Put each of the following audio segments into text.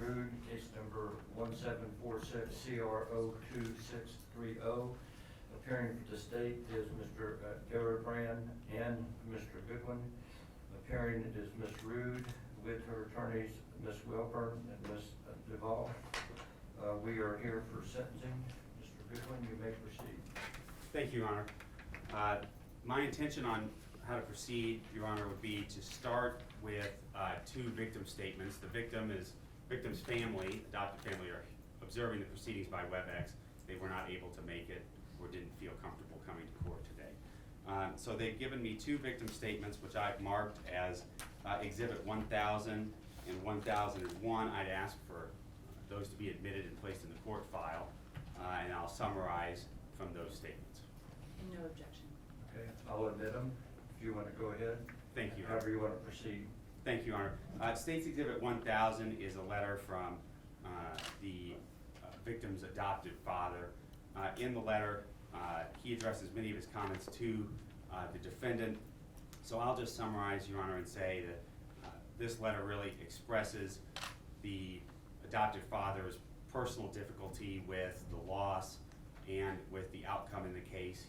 Ruud, case number 1746 CR02630. Appearing for the state is Mr. Gillibrand and Mr. Goodwin. Appearing is Ms. Ruud with her attorneys, Ms. Wilburn and Ms. Duvall. We are here for sentencing. Mr. Goodwin, you may proceed. Thank you, Your Honor. My intention on how to proceed, Your Honor, would be to start with two victim statements. The victim's family, adopted family, are observing the proceedings by WebEx. They were not able to make it or didn't feel comfortable coming to court today. So they've given me two victim statements, which I've marked as Exhibit 1000 and 1001. I'd ask for those to be admitted and placed in the court file, and I'll summarize from those statements. No objection. Okay, I'll admit them. If you want to go ahead. Thank you. However you want to proceed. Thank you, Your Honor. State's Exhibit 1000 is a letter from the victim's adopted father. In the letter, he addresses many of his comments to the defendant. So I'll just summarize, Your Honor, and say that this letter really expresses the adopted father's personal difficulty with the loss and with the outcome in the case.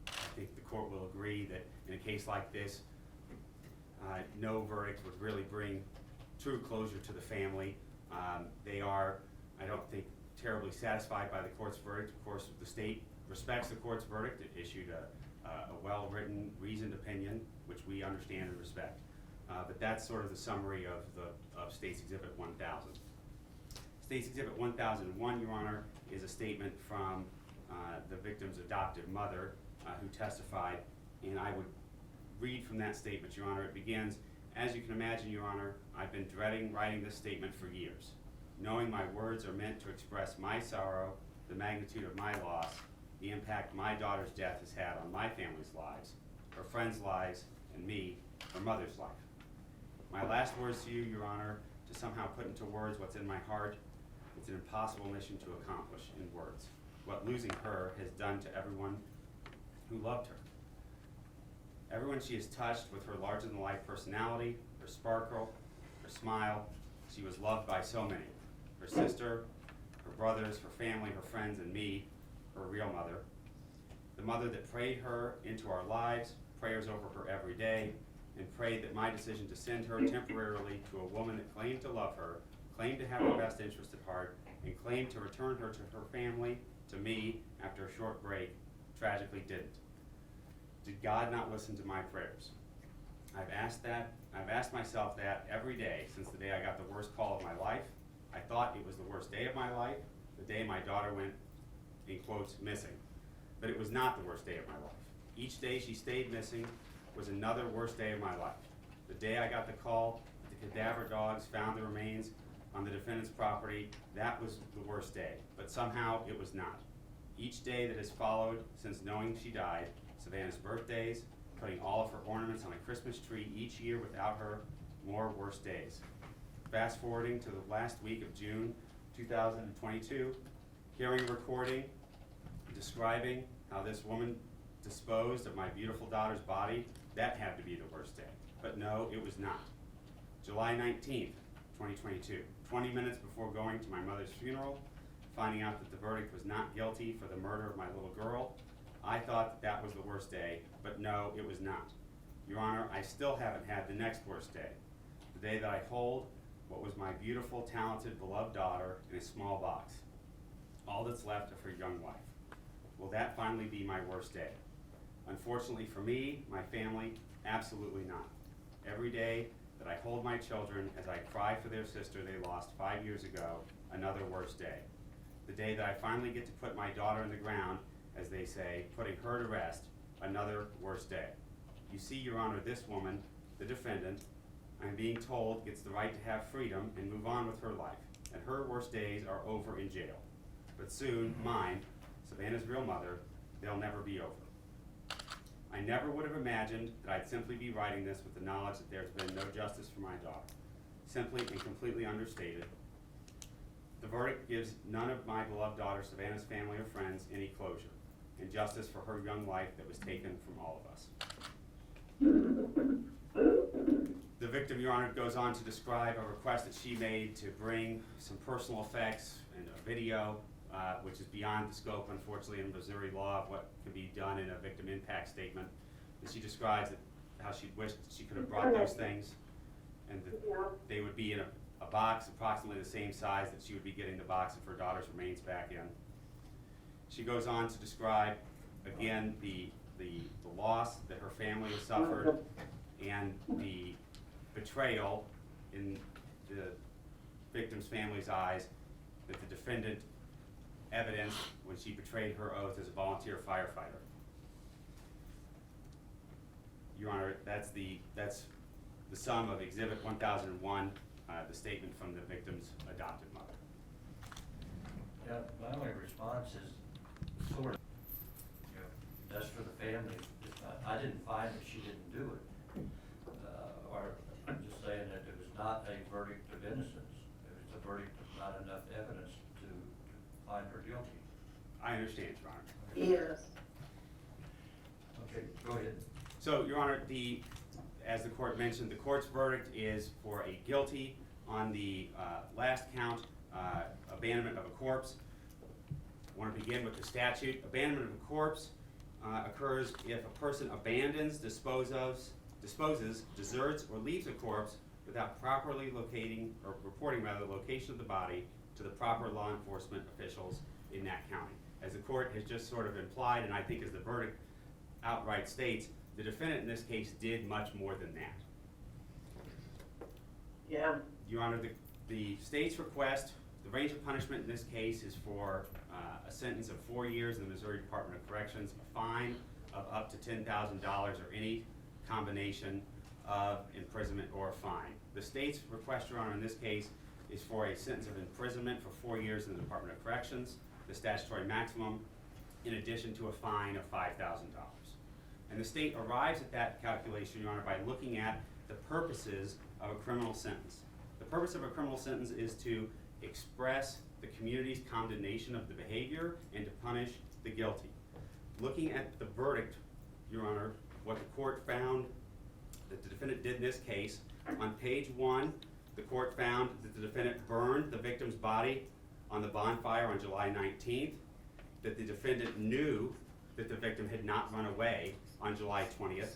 I think the court will agree that in a case like this, no verdict would really bring true closure to the family. They are, I don't think, terribly satisfied by the court's verdict. Of course, the state respects the court's verdict. It issued a well-written, reasoned opinion, which we understand and respect. But that's sort of the summary of State's Exhibit 1000. State's Exhibit 1001, Your Honor, is a statement from the victim's adoptive mother who testified, and I would read from that statement, Your Honor. It begins, "As you can imagine, Your Honor, I've been dreading writing this statement for years, knowing my words are meant to express my sorrow, the magnitude of my loss, the impact my daughter's death has had on my family's lives, her friends' lives, and me, her mother's life. My last words to you, Your Honor, to somehow put into words what's in my heart, it's an impossible mission to accomplish in words, what losing her has done to everyone who loved her. Everyone she has touched with her larger-than-life personality, her sparkle, her smile. She was loved by so many. Her sister, her brothers, her family, her friends, and me, her real mother. The mother that prayed her into our lives, prayers over her every day, and prayed that my decision to send her temporarily to a woman that claimed to love her, claimed to have her best interest at heart, and claimed to return her to her family, to me, after a short break, tragically didn't. Did God not listen to my prayers? I've asked myself that every day since the day I got the worst call of my life. I thought it was the worst day of my life, the day my daughter went, in quotes, missing. But it was not the worst day of my life. Each day she stayed missing was another worst day of my life. The day I got the call, the cadaver dogs found the remains on the defendant's property, that was the worst day, but somehow it was not. Each day that has followed since knowing she died, Savannah's birthdays, putting all of her ornaments on a Christmas tree each year without her, more worse days. Fast forwarding to the last week of June 2022, hearing a recording describing how this woman disposed of my beautiful daughter's body, that had to be the worst day. But no, it was not. July 19th, 2022, 20 minutes before going to my mother's funeral, finding out that the verdict was not guilty for the murder of my little girl, I thought that was the worst day, but no, it was not. Your Honor, I still haven't had the next worst day, the day that I hold what was my beautiful, talented, beloved daughter in a small box, all that's left of her young life. Will that finally be my worst day? Unfortunately for me, my family, absolutely not. Every day that I hold my children as I cry for their sister they lost 5 years ago, another worst day. The day that I finally get to put my daughter in the ground, as they say, putting her to rest, another worst day. You see, Your Honor, this woman, the defendant, I'm being told gets the right to have freedom and move on with her life, and her worst days are over in jail. But soon, mine, Savannah's real mother, they'll never be over. I never would have imagined that I'd simply be writing this with the knowledge that there's been no justice for my daughter. Simply and completely understated, the verdict gives none of my beloved daughter, Savannah's family or friends, any closure, and justice for her young life that was taken from all of us. The victim, Your Honor, goes on to describe a request that she made to bring some personal effects and a video, which is beyond the scope, unfortunately, in Missouri law of what can be done in a victim impact statement. And she describes how she wished she could have brought those things, and that they would be in a box approximately the same size that she would be getting the box of her daughter's remains back in. She goes on to describe, again, the loss that her family has suffered and the betrayal in the victim's family's eyes that the defendant evidenced when she betrayed her oath as a volunteer firefighter. Your Honor, that's the sum of Exhibit 1001, the statement from the victim's adopted mother. Yeah, my only response is sort of, that's for the family. I didn't find that she didn't do it. Or I'm just saying that it was not a verdict of innocence. It was a verdict of not enough evidence to find her guilty. I understand, Your Honor. Yes. Okay, go ahead. So, Your Honor, as the court mentioned, the court's verdict is for a guilty on the last count, abandonment of a corpse. I want to begin with the statute. Abandonment of a corpse occurs if a person abandons, disposes, deserts, or leaves a corpse without properly locating or reporting rather the location of the body to the proper law enforcement officials in that county. As the court has just sort of implied, and I think as the verdict outright states, the defendant in this case did much more than that. Yeah. Your Honor, the state's request, the range of punishment in this case is for a sentence of 4 years in the Missouri Department of Corrections, a fine of up to $10,000 or any combination of imprisonment or a fine. The state's request, Your Honor, in this case is for a sentence of imprisonment for 4 years in the Department of Corrections, the statutory maximum, in addition to a fine of $5,000. And the state arrives at that calculation, Your Honor, by looking at the purposes of a criminal sentence. The purpose of a criminal sentence is to express the community's condemnation of the behavior and to punish the guilty. Looking at the verdict, Your Honor, what the court found that the defendant did in this case, on page 1, the court found that the defendant burned the victim's body on the bonfire on July 19th, that the defendant knew that the victim had not run away on July 20th,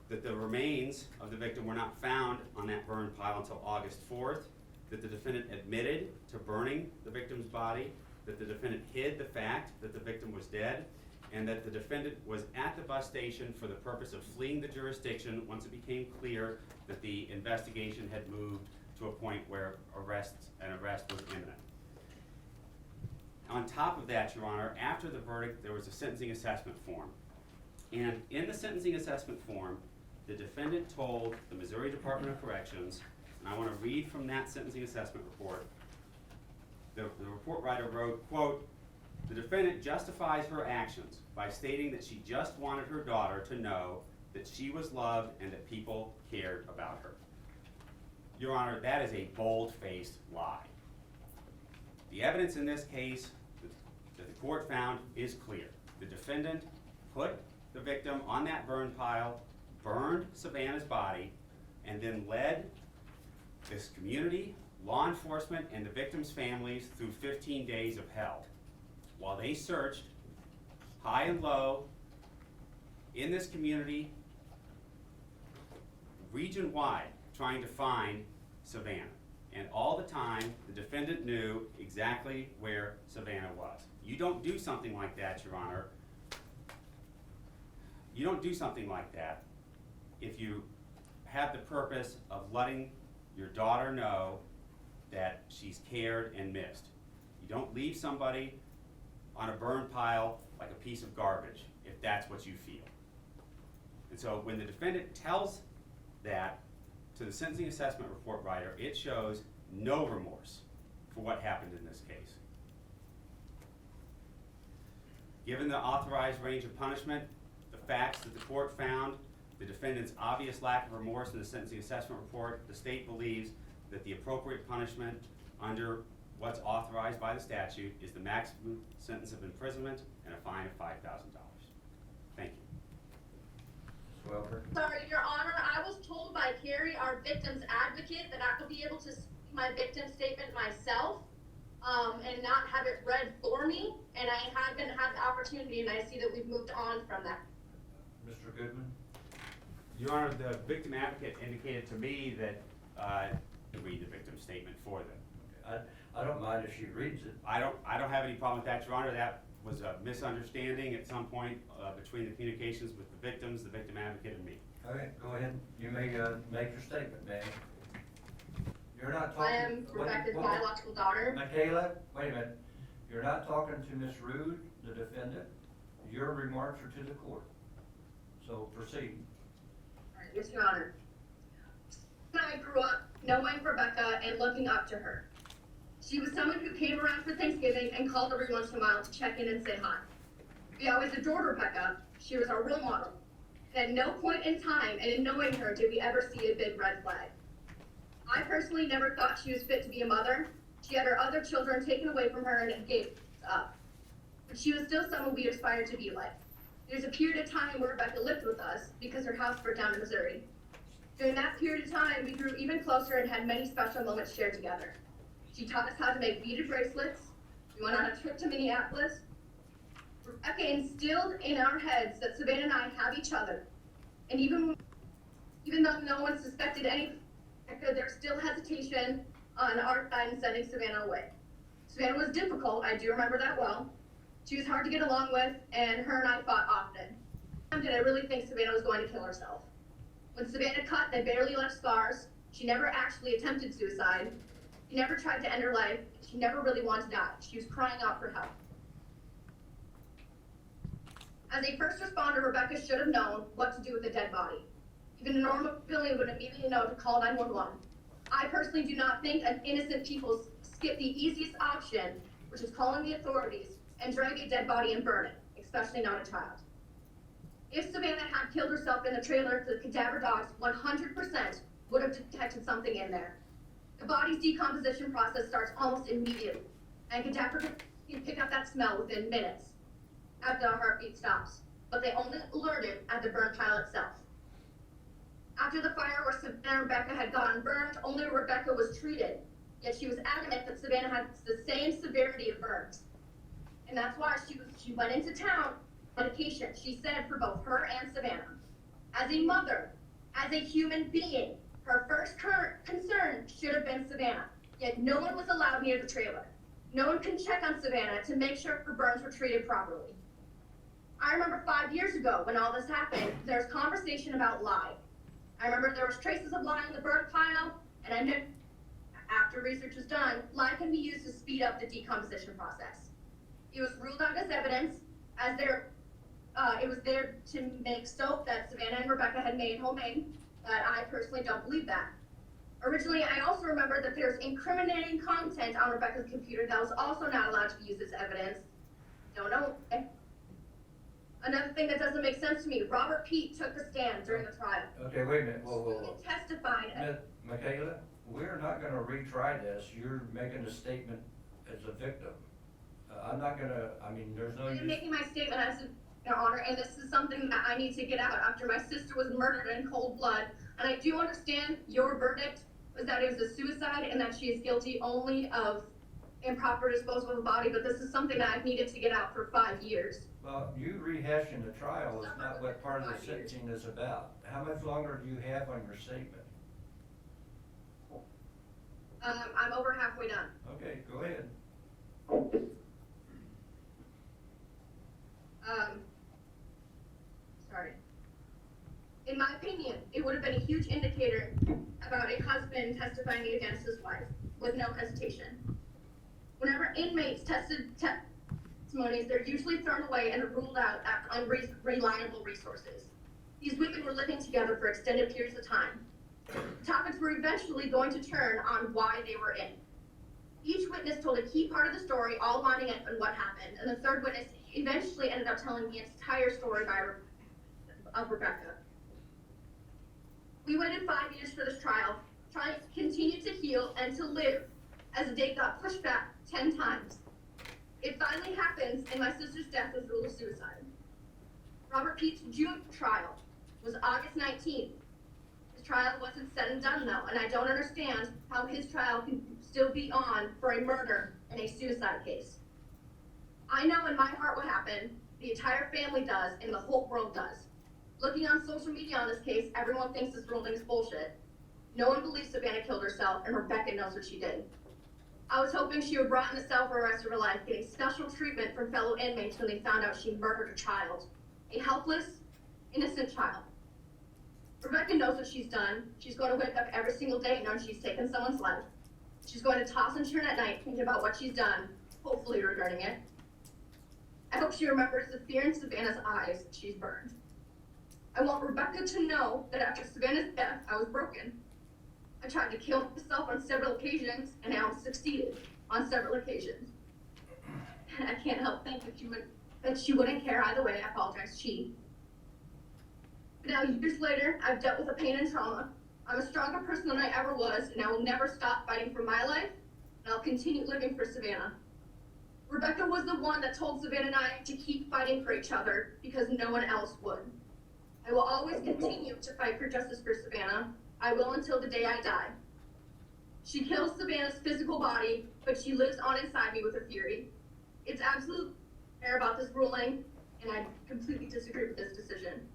that the remains of the victim were not found on that burn pile until August 4th, that the defendant admitted to burning the victim's body, that the defendant hid the fact that the victim was dead, and that the defendant was at the bus station for the purpose of fleeing the jurisdiction once it became clear that the investigation had moved to a point where an arrest was imminent. On top of that, Your Honor, after the verdict, there was a sentencing assessment form. And in the sentencing assessment form, the defendant told the Missouri Department of Corrections, and I want to read from that sentencing assessment report. The report writer wrote, quote, "The defendant justifies her actions by stating that she just wanted her daughter to know that she was loved and that people cared about her." Your Honor, that is a bold-faced lie. The evidence in this case that the court found is clear. The defendant put the victim on that burn pile, burned Savannah's body, and then led this community, law enforcement, and the victim's families through 15 days of hell while they searched high and low in this community, region-wide, trying to find Savannah. And all the time, the defendant knew exactly where Savannah was. You don't do something like that, Your Honor. You don't do something like that if you have the purpose of letting your daughter know that she's cared and missed. You don't leave somebody on a burn pile like a piece of garbage if that's what you feel. And so when the defendant tells that to the sentencing assessment report writer, it shows no remorse for what happened in this case. Given the authorized range of punishment, the facts that the court found, the defendant's obvious lack of remorse in the sentencing assessment report, the state believes that the appropriate punishment under what's authorized by the statute is the maximum sentence of imprisonment and a fine of $5,000. Thank you. Ms. Welker? Sorry, Your Honor, I was told by I carry our victim's advocate, that I will be able to see my victim statement myself, and not have it read for me. And I haven't had the opportunity, and I see that we've moved on from that. Mr. Goodman? Your Honor, the victim advocate indicated to me that, to read the victim statement for them. Okay. I don't mind if she reads it. I don't have any problem with that, Your Honor. That was a misunderstanding at some point, between the communications with the victims, the victim advocate, and me. Okay, go ahead. You may, make your statement, ma'am. You're not talking. I am Rebecca's biological daughter. Michaela, wait a minute. You're not talking to Ms. Ruud, the defendant. Your remarks are to the court. So proceed. Yes, Your Honor. I grew up knowing Rebecca and looking up to her. She was someone who came around for Thanksgiving and called every once in a while to check in and say hi. We always adored Rebecca. She was our role model. At no point in time and in knowing her did we ever see a big red flag. I personally never thought she was fit to be a mother. She had her other children taken away from her and gave up. But she was still someone we aspired to be like. There's a period of time where Rebecca lived with us because her house burned down in Missouri. During that period of time, we grew even closer and had many special moments shared together. She taught us how to make beaded bracelets. We went on a trip to Minneapolis. Rebecca instilled in our heads that Savannah and I have each other. And even though no one suspected anything, there's still hesitation on our side in sending Savannah away. Savannah was difficult, I do remember that well. She was hard to get along with, and her and I fought often. Did I really think Savannah was going to kill herself? When Savannah cut, they barely left scars. She never actually attempted suicide. She never tried to end her life. She never really wanted to die. She was crying out for help. As a first responder, Rebecca should have known what to do with a dead body. Even a normal civilian would immediately know to call 911. I personally do not think an innocent people skip the easiest option, which is calling the authorities, and drag a dead body and burn it, especially not a child. If Savannah had killed herself in the trailer, the cadaver dogs 100% would have detected something in there. The body's decomposition process starts almost immediately, and cadaver can pick up that smell within minutes after the heartbeat stops, but they only alerted at the burn pile itself. After the fire where Savannah and Rebecca had gotten burned, only Rebecca was treated, yet she was adamant that Savannah had the same severity of burns. And that's why she went into town medication, she said, for both her and Savannah. As a mother, as a human being, her first concern should have been Savannah, yet no one was allowed near the trailer. No one could check on Savannah to make sure her burns were treated properly. I remember 5 years ago when all this happened, there was conversation about lye. I remember there was traces of lye in the burn pile, and I knew after research was done, lye can be used to speed up the decomposition process. It was ruled out as evidence, as it was there to make soap that Savannah and Rebecca had made homemade, but I personally don't believe that. Originally, I also remember that there's incriminating content on Rebecca's computer that was also not allowed to be used as evidence. Don't know. Another thing that doesn't make sense to me, Robert Pete took the stand during the trial. Okay, wait a minute. Whoa. He testified. Ms. Michaela, we're not gonna retry this. You're making a statement as a victim. I'm not gonna, there's no use. I'm making my statement as Your Honor, and this is something that I need to get out after my sister was murdered in cold blood. And I do understand your verdict was that it was a suicide and that she is guilty only of improper disposal of the body, but this is something that I've needed to get out for 5 years. Well, you rehashing the trial is not what part of the sentencing is about. How much longer do you have on your statement? I'm over halfway done. Okay, go ahead. Sorry. In my opinion, it would have been a huge indicator about a husband testifying against his wife with no hesitation. Whenever inmates tested testimonies, they're usually thrown away and ruled out as unreliable resources. These women were living together for extended periods of time. Topics were eventually going to turn on why they were in. Each witness told a key part of the story, all lining up on what happened, and the third witness eventually ended up telling the entire story of Rebecca. We waited 5 years for this trial, trying to continue to heal and to live, as the date got pushed back 10 times. It finally happens, and my sister's death was ruled a suicide. Robert Pete's June trial was August 19th. His trial wasn't said and done though, and I don't understand how his trial can still be on for a murder and a suicide case. I know in my heart what happened, the entire family does, and the whole world does. Looking on social media on this case, everyone thinks this ruling is bullshit. No one believes Savannah killed herself, and Rebecca knows what she did. I was hoping she would brought in the cell for the rest of her life, getting special treatment from fellow inmates when they found out she murdered a child. A helpless, innocent child. Rebecca knows what she's done. She's going to wake up every single day knowing she's taken someone's life. She's going to toss and turn at night thinking about what she's done, hopefully regretting it. I hope she remembers the fear in Savannah's eyes she's burned. I want Rebecca to know that after Savannah's death, I was broken. I tried to kill myself on several occasions, and I succeeded on several occasions. And I can't help think that she wouldn't care either way. I apologize, she. But now, years later, I've dealt with the pain and trauma. I'm a stronger person than I ever was, and I will never stop fighting for my life, and I'll continue living for Savannah. Rebecca was the one that told Savannah and I to keep fighting for each other because no one else would. I will always continue to fight for justice for Savannah. I will until the day I die. She kills Savannah's physical body, but she lives on inside me with her fury. It's absolutely fair about this ruling, and I completely disagree with this decision.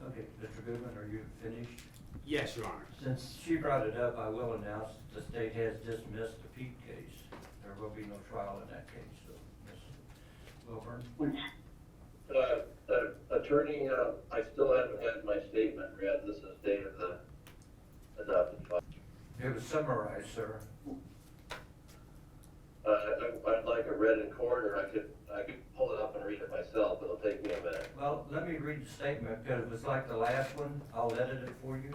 Okay, Mr. Goodwin, are you finished? Yes, Your Honor. Since she brought it up, I will announce that the state has dismissed the Pete case. There will be no trial in that case, so, Ms. Wilburn? Attorney, I still haven't had my statement read. This is dated the adopted file. It was summarized, sir. I'd like it read in court, or I could pull it up and read it myself. It'll take me a minute. Well, let me read the statement, because it was like the last one. I'll edit it for you.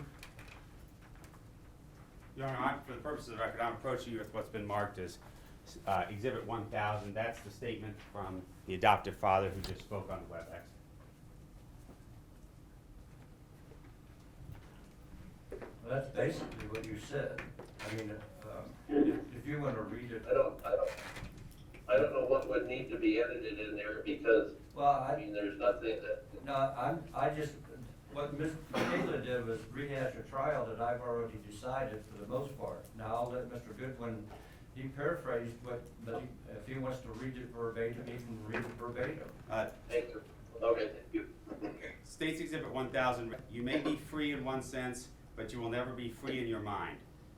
Your Honor, for the purpose of the record, I'm approaching you with what's been marked as Exhibit 1000. That's the statement from the adoptive father who just spoke on the WebEx. Well, that's basically what you said. I mean, if you want to read it. I don't know what would need to be edited in there because, Well, I mean, there's nothing that, No, what Ms. Michaela did was rehash a trial that I've already decided for the most part. Now, I'll let Mr. Goodwin, he paraphrased but if he wants to read it verbatim, he can read it verbatim. thank you. Okay, thank you. States Exhibit 1000, you may be free in one sense, but you will never be free in your mind.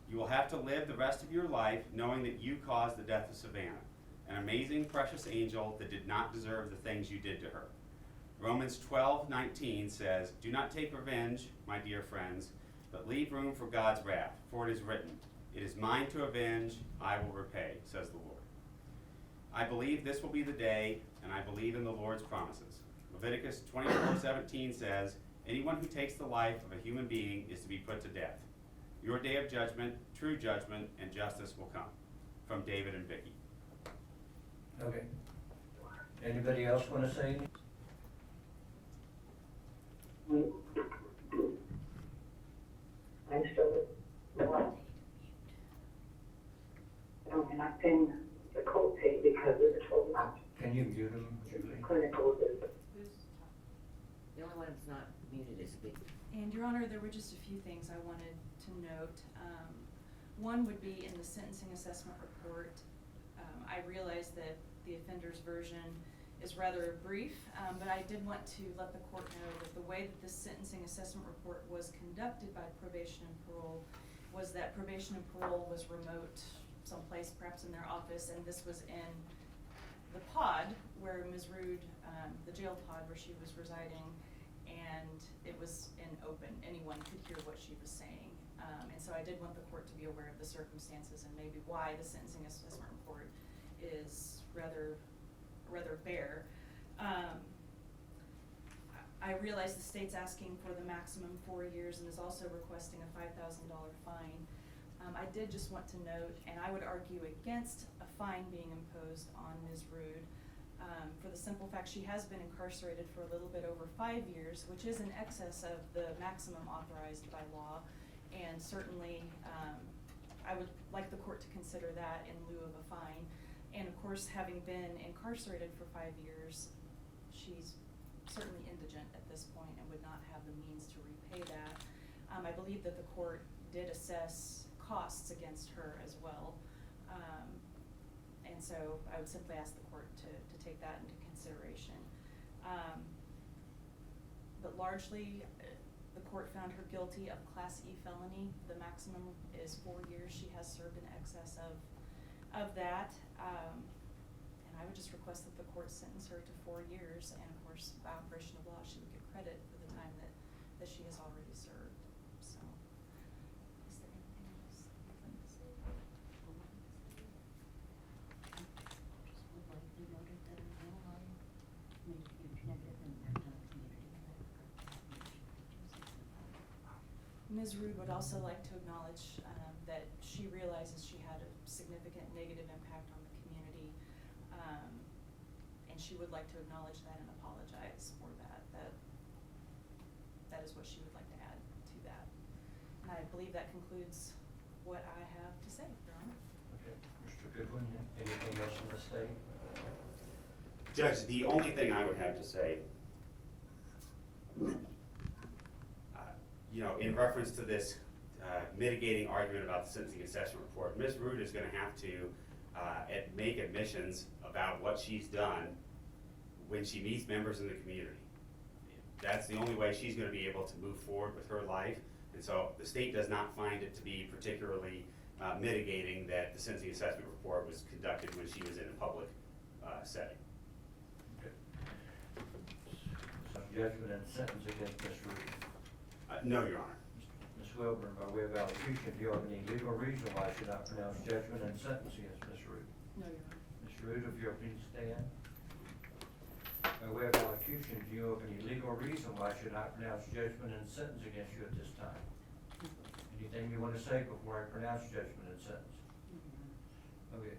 You will have to live the rest of your life knowing that you caused the death of Savannah, an amazing, precious angel that did not deserve the things you did to her. Romans 12:19 says, do not take revenge, my dear friends, but leave room for God's wrath, for it is written, it is mine to avenge, I will repay, says the Lord. I believe this will be the day, and I believe in the Lord's promises. Leviticus 24:17 says, anyone who takes the life of a human being is to be put to death. Your day of judgment, true judgment, and justice will come. From David and Vicky. Okay. Anybody else want to say anything? I'm still and I think the court paid because it was 12 months Can you mute him, Julie? clinical visit. The only one that's not muted is Vicky. And Your Honor, there were just a few things I wanted to note. One would be in the sentencing assessment report. I realize that the offender's version is rather brief, but I did want to let the court know that the way that this sentencing assessment report was conducted by probation and parole was that probation and parole was remote someplace, perhaps in their office, and this was in the pod where Ms. Ruud, the jail pod where she was residing, and it was in open. Anyone could hear what she was saying. And so I did want the court to be aware of the circumstances and maybe why the sentencing assessment report is rather bare. I realize the state's asking for the maximum 4 years and is also requesting a $5,000 fine. I did just want to note, and I would argue against a fine being imposed on Ms. Ruud, for the simple fact she has been incarcerated for a little bit over 5 years, which is in excess of the maximum authorized by law, and certainly I would like the court to consider that in lieu of a fine. And of course, having been incarcerated for 5 years, she's certainly indigent indigent at this point and would not have the means to repay that. I believe that the court did assess costs against her as well. And so I would simply ask the court to take that into consideration. But largely, the court found her guilty of Class E felony. The maximum is 4 years. She has served in excess of that. And I would just request that the court sentence her to 4 years, and of course, by operation of law, she would get credit for the time that she has already served. So, is there anything else you'd like to say? Just would like to note that in Illinois made a huge negative impact on the community. Ms. Ruud would also like to acknowledge that she realizes she had a significant negative impact on the community, and she would like to acknowledge that and apologize for that. That is what she would like to add to that. And I believe that concludes what I have to say, Your Honor. Okay, Mr. Goodwin, anything else from the state? Judge, the only thing I would have to say, in reference to this mitigating argument about the sentencing assessment report, Ms. Ruud is going to have to make admissions about what she's done when she meets members in the community. That's the only way she's going to be able to move forward with her life. And so the state does not find it to be particularly mitigating that the sentencing assessment report was conducted when she was in a public setting. Okay. Some judgment and sentence against Ms. Ruud. No, Your Honor. Ms. Wilburn, by way of allocution, do you have any legal reason why I should not pronounce judgment and sentence against Ms. Ruud? No, Your Honor. Ms. Ruud, if you'll please stand. By way of allocution, do you have any legal reason why I should not pronounce judgment and sentence against you at this time? Anything you want to say before I pronounce judgment and sentence? Okay.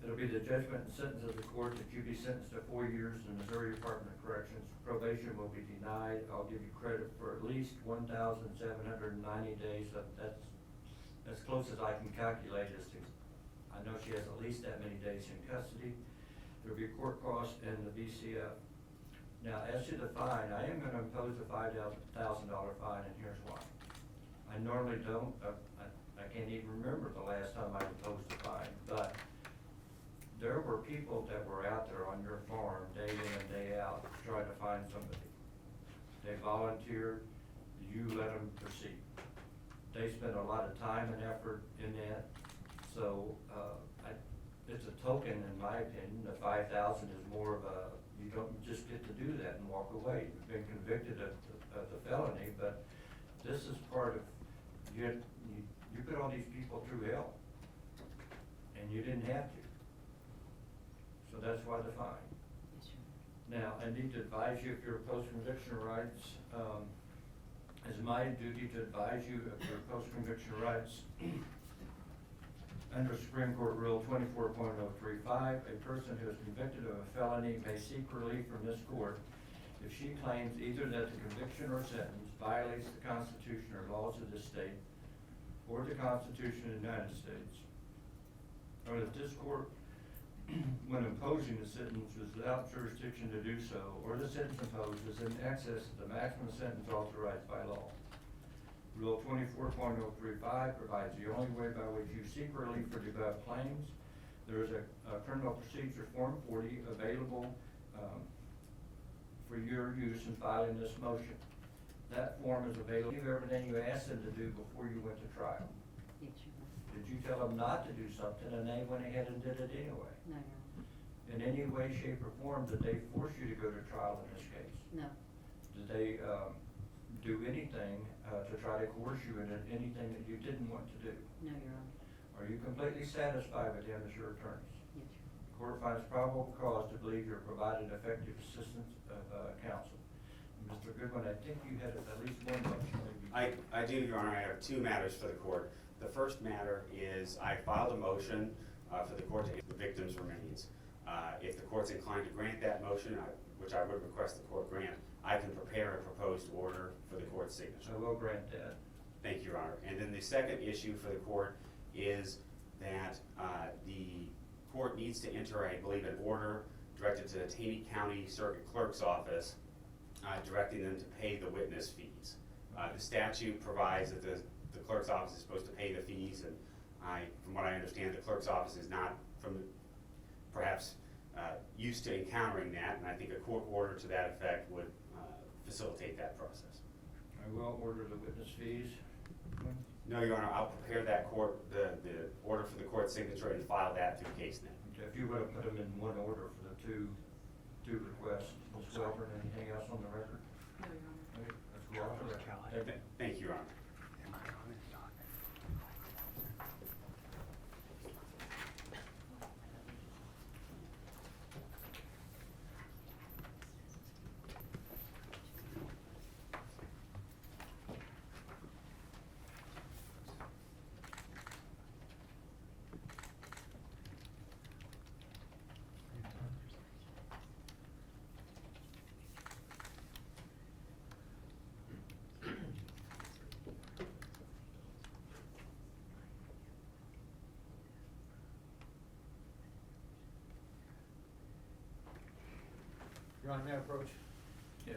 It'll be the judgment and sentence of the court that you be sentenced to 4 years in the Missouri Department of Corrections. Probation will be denied. I'll give you credit for at least 1,790 days. That's as close as I can calculate as to, I know she has at least that many days in custody. There'll be court costs and the BCF. Now, as to the fine, I am going to impose a $5,000 fine, and here's why. I normally don't. I can't even remember the last time I imposed a fine, but there were people that were out there on your farm day in and day out trying to find somebody. They volunteered, you let them proceed. They spent a lot of time and effort in that, so it's a token, in my opinion. The 5,000 is more of a, you don't just get to do that and walk away. You've been convicted of the felony, but this is part of, you put all these people through hell, and you didn't have to. So that's why the fine. Yes, sir. Now, I need to advise you of your post-conviction rights. It's my duty to advise you of your post-conviction rights. Under Supreme Court Rule 24.035, a person who is convicted of a felony may seek relief from this court if she claims either that the conviction or sentence violates the Constitution or laws of the state or the Constitution of the United States, or that this court, when imposing the sentence, is without jurisdiction to do so, or the sentence imposed is in excess of the maximum sentence authorized by law. Rule 24.035 provides the only way by which you seek relief for the above claims. There is a criminal procedure form 40 available for your use in filing this motion. That form is available. Do everything you asked them to do before you went to trial. Yes, Your Honor. Did you tell them not to do something and they went ahead and did it anyway? No, Your Honor. In any way, shape, or form, did they force you to go to trial in this case? No. Did they do anything to try to coerce you into anything that you didn't want to do? No, Your Honor. Are you completely satisfied with them as your attorneys? Yes, Your Honor. The court finds probable cause to believe you're providing effective assistance of counsel. Mr. Goodwin, I think you had at least one motion. I do, Your Honor. I have 2 matters for the court. The first matter is I filed a motion for the court to get the victim's remains. If the court's inclined to grant that motion, which I would request the court grant, I can prepare a proposed order for the court's signature. I will grant that. Thank you, Your Honor. And then the second issue for the court is that the court needs to enter, I believe, an order directed to the Taney County Circuit Clerk's Office directing them to pay the witness fees. The statute provides that the clerk's office is supposed to pay the fees, and from what I understand, the clerk's office is not perhaps used to encountering that, and I think a court order to that effect would facilitate that process. I will order the witness fees. No, Your Honor, I'll prepare that the order for the court signature and file that through CaseNet. Okay, if you would have put them in one order for the two requests. Ms. Welborn, anything else on the record? No, Your Honor. Okay, let's go off the record. Thank you, Your Honor. Your Honor, may I approach? Yes.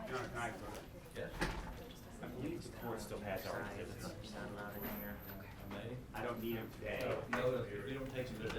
Your Honor, can I approach? Yes. I believe the court still has our exhibits. I don't need them today. No, if you don't take them today,